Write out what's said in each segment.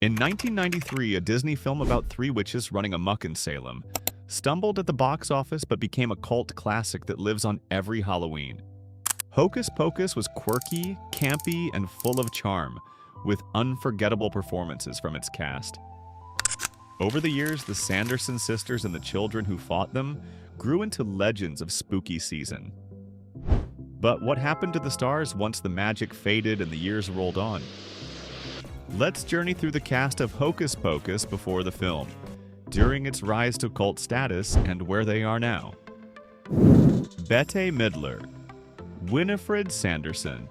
In 1993, a Disney film about three witches running amok in Salem stumbled at the box office but became a cult classic that lives on every Halloween. Hocus Pocus was quirky, campy, and full of charm, with unforgettable performances from its cast. Over the years, the Sanderson sisters and the children who fought them grew into legends of spooky season. But what happened to the stars once the magic faded and the years rolled on? Let's journey through the cast of Hocus Pocus before the film, during its rise to cult status, and where they are now. Bette Midler, Winifred Sanderson.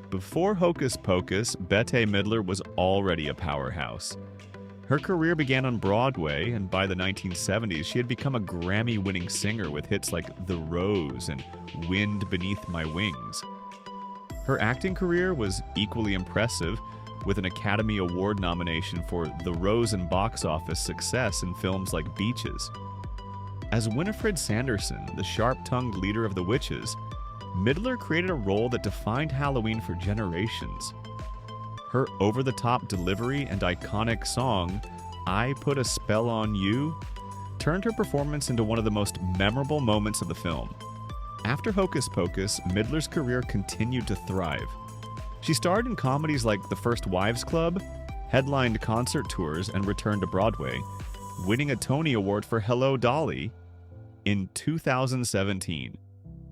Before Hocus Pocus, Bette Midler was already a powerhouse. Her career began on Broadway, and by the 1970s, she had become a Grammy-winning singer with hits like The Rose and Wind Beneath My Wings. Her acting career was equally impressive, with an Academy Award nomination for The Rose and box office success in films like Beaches. As Winifred Sanderson, the sharp-tongued leader of the witches, Midler created a role that defined Halloween for generations. Her over-the-top delivery and iconic song, I Put a Spell on You, turned her performance into one of the most memorable moments of the film. After Hocus Pocus, Midler's career continued to thrive. She starred in comedies like The First Wives Club, headlined concert tours, and returned to Broadway, winning a Tony Award for Hello, Dolly in 2017.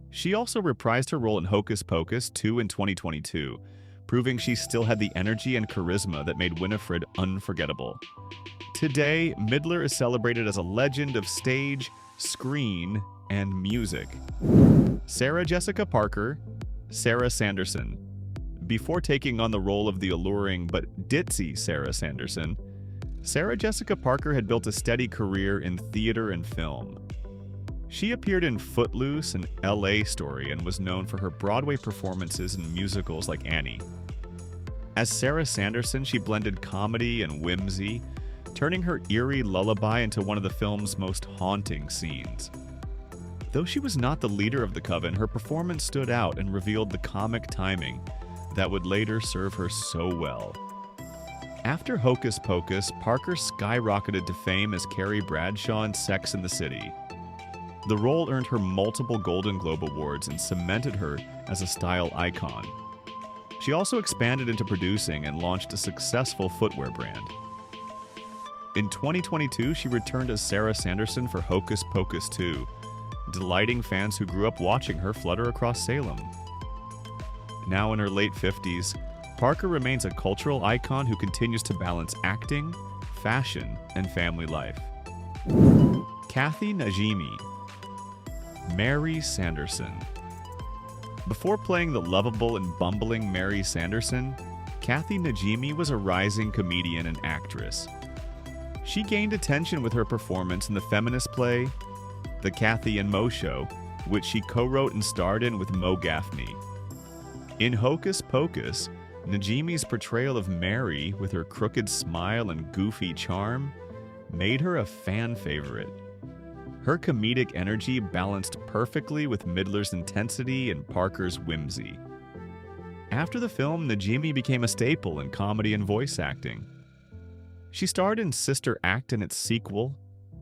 She also reprised her role in Hocus Pocus 2 in 2022, proving she still had the energy and charisma that made Winifred unforgettable. Today, Midler is celebrated as a legend of stage, screen, and music. Sarah Jessica Parker, Sarah Sanderson. Before taking on the role of the alluring but ditzy Sarah Sanderson, Sarah Jessica Parker had built a steady career in theater and film. She appeared in Footloose and LA Story and was known for her Broadway performances in musicals like Annie. As Sarah Sanderson, she blended comedy and whimsy, turning her eerie lullaby into one of the film's most haunting scenes. Though she was not the leader of the coven, her performance stood out and revealed the comic timing that would later serve her so well. After Hocus Pocus, Parker skyrocketed to fame as Carrie Bradshaw in Sex and the City. The role earned her multiple Golden Globe Awards and cemented her as a style icon. She also expanded into producing and launched a successful footwear brand. In 2022, she returned as Sarah Sanderson for Hocus Pocus 2, delighting fans who grew up watching her flutter across Salem. Now in her late 50s, Parker remains a cultural icon who continues to balance acting, fashion, and family life. Kathy Najimy, Mary Sanderson. Before playing the lovable and bumbling Mary Sanderson, Kathy Najimy was a rising comedian and actress. She gained attention with her performance in the feminist play, The Kathy and Mo Show, which she co-wrote and starred in with Mo Gaffney. In Hocus Pocus, Najimy's portrayal of Mary, with her crooked smile and goofy charm, made her a fan favorite. Her comedic energy balanced perfectly with Midler's intensity and Parker's whimsy. After the film, Najimy became a staple in comedy and voice acting. She starred in Sister Act and its sequel,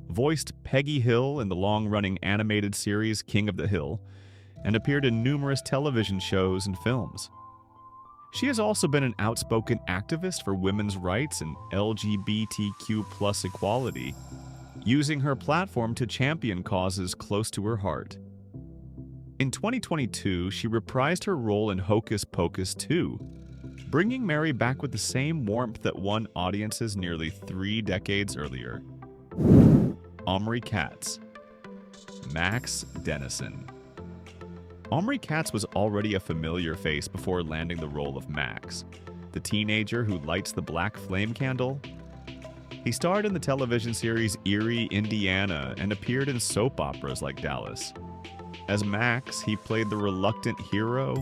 voiced Peggy Hill in the long-running animated series King of the Hill, and appeared in numerous television shows and films. She has also been an outspoken activist for women's rights and LGBTQ+ equality, using her platform to champion causes close to her heart. In 2022, she reprised her role in Hocus Pocus 2, bringing Mary back with the same warmth that won audiences nearly 3 decades earlier. Omri Katz, Max Dennison. Omri Katz was already a familiar face before landing the role of Max, the teenager who lights the black flame candle. He starred in the television series Erie, Indiana, and appeared in soap operas like Dallas. As Max, he played the reluctant hero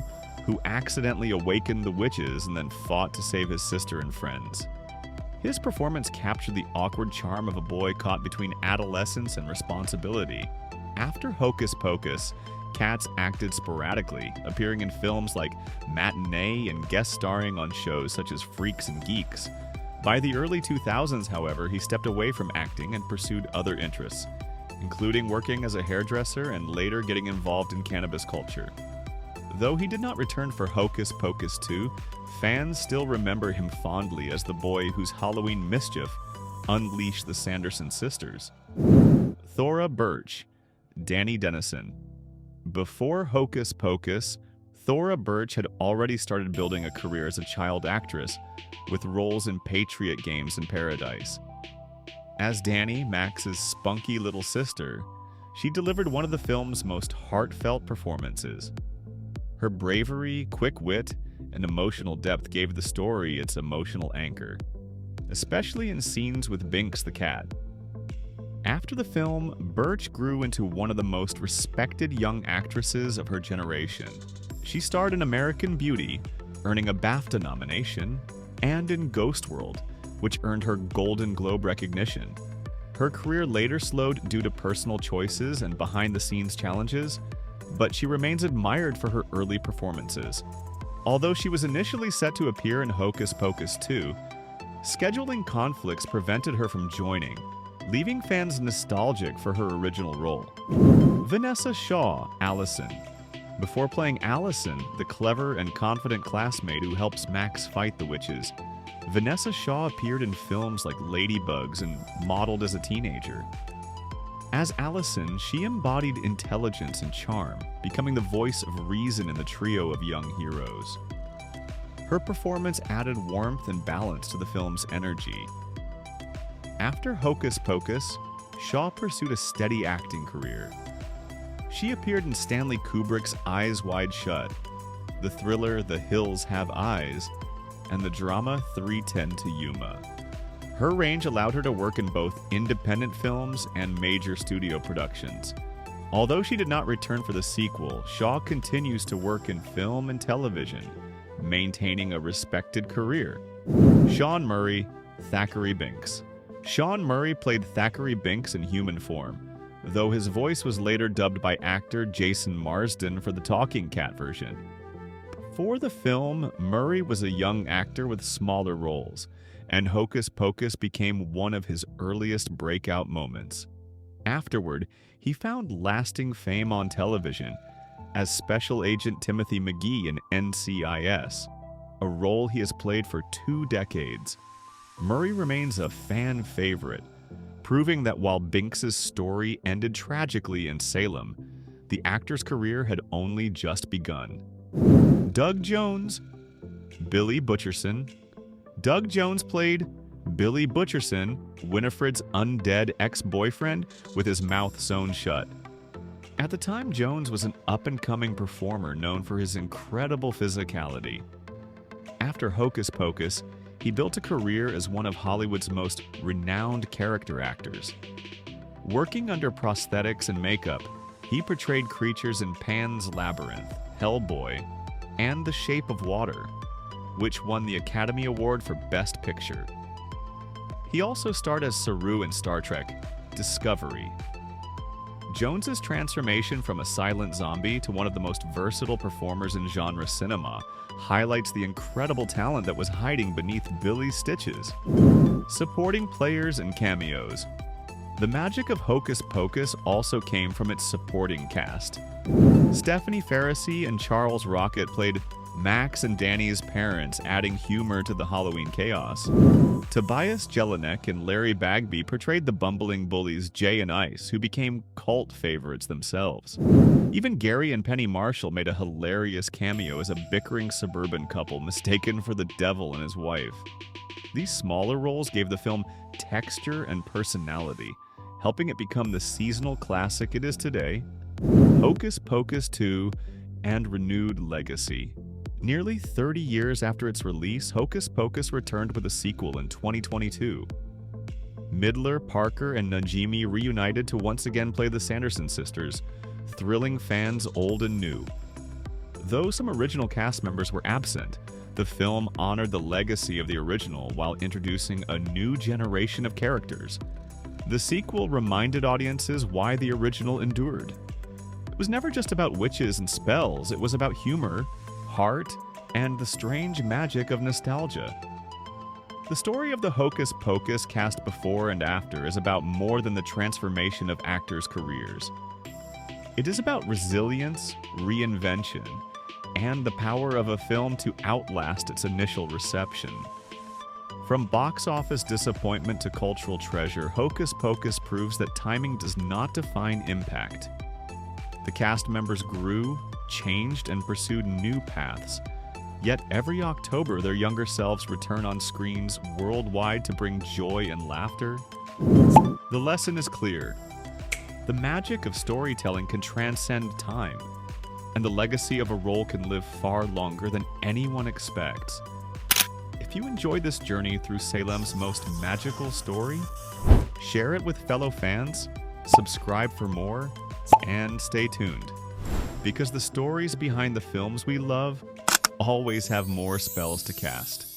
who accidentally awakened the witches and then fought to save his sister and friends. His performance captured the awkward charm of a boy caught between adolescence and responsibility. After Hocus Pocus, Katz acted sporadically, appearing in films like Matinee and guest starring on shows such as Freaks and Geeks, By the early 2000s, however, he stepped away from acting and pursued other interests, including working as a hairdresser and later getting involved in cannabis culture. Though he did not return for Hocus Pocus 2, fans still remember him fondly as the boy whose Halloween mischief unleashed the Sanderson sisters. Thora Birch, Danny Dennison. Before Hocus Pocus, Thora Birch had already started building a career as a child actress, with roles in Patriot Games in Paradise. As Danny, Max's spunky little sister, she delivered one of the film's most heartfelt performances. Her bravery, quick wit, and emotional depth gave the story its emotional anchor, especially in scenes with Binks the cat. After the film, Birch grew into one of the most respected young actresses of her generation. She starred in American Beauty, earning a BAFTA nomination, and in Ghost World, which earned her Golden Globe recognition. Her career later slowed due to personal choices and behind-the-scenes challenges, but she remains admired for her early performances. Although she was initially set to appear in Hocus Pocus 2, scheduling conflicts prevented her from joining, leaving fans nostalgic for her original role. Vinessa Shaw, Allison. Before playing Allison, the clever and confident classmate who helps Max fight the witches, Vinessa Shaw appeared in films like Ladybugs and modeled as a teenager. As Allison, she embodied intelligence and charm, becoming the voice of reason in the trio of young heroes. Her performance added warmth and balance to the film's energy. After Hocus Pocus, Shaw pursued a steady acting career. She appeared in Stanley Kubrick's Eyes Wide Shut, the thriller The Hills Have Eyes, and the drama 3:10 to Yuma. Her range allowed her to work in both independent films and major studio productions. Although she did not return for the sequel, Shaw continues to work in film and television, maintaining a respected career. Sean Murray, Thackeray Binks. Sean Murray played Thackeray Binks in human form, though his voice was later dubbed by actor Jason Marsden for the talking cat version. For the film, Murray was a young actor with smaller roles, and Hocus Pocus became one of his earliest breakout moments. Afterward, he found lasting fame on television as Special Agent Timothy McGee in NCIS, a role he has played for 2 decades. Murray remains a fan favorite, proving that while Binks' story ended tragically in Salem, the actor's career had only just begun. Doug Jones, Billy Butcherson. Doug Jones played Billy Butcherson, Winifred's undead ex-boyfriend, with his mouth sewn shut. At the time, Jones was an up-and-coming performer known for his incredible physicality. After Hocus Pocus, he built a career as one of Hollywood's most renowned character actors. Working under prosthetics and makeup, he portrayed creatures in Pan's Labyrinth, Hellboy, and The Shape of Water, which won the Academy Award for Best Picture. He also starred as Saru in Star Trek Discovery. Jones's transformation from a silent zombie to one of the most versatile performers in genre cinema highlights the incredible talent that was hiding beneath Billy's stitches. Supporting players and cameos. The magic of Hocus Pocus also came from its supporting cast. Stephanie Faracy and Charles Rocket played Max and Danny's parents, adding humor to the Halloween chaos. Tobias Jelinek and Larry Bagby portrayed the bumbling bullies Jay and Ice, who became cult favorites themselves. Even Gary and Penny Marshall made a hilarious cameo as a bickering suburban couple mistaken for the devil and his wife. These smaller roles gave the film texture and personality, helping it become the seasonal classic it is today. Hocus Pocus 2 and renewed legacy. Nearly 30 years after its release, Hocus Pocus returned with a sequel in 2022. Midler, Parker, and Najimy reunited to once again play the Sanderson sisters, thrilling fans old and new. Though some original cast members were absent, the film honored the legacy of the original while introducing a new generation of characters. The sequel reminded audiences why the original endured. It was never just about witches and spells, it was about humor, heart, and the strange magic of nostalgia. The story of the Hocus Pocus cast before and after is about more than the transformation of actors' careers. It is about resilience, reinvention, and the power of a film to outlast its initial reception. From box office disappointment to cultural treasure, Hocus Pocus proves that timing does not define impact. The cast members grew, changed, and pursued new paths. Yet every October, their younger selves return on screens worldwide to bring joy and laughter. The lesson is clear. The magic of storytelling can transcend time, and the legacy of a role can live far longer than anyone expects. If you enjoyed this journey through Salem's most magical story, share it with fellow fans, subscribe for more, and stay tuned, because the stories behind the films we love always have more spells to cast.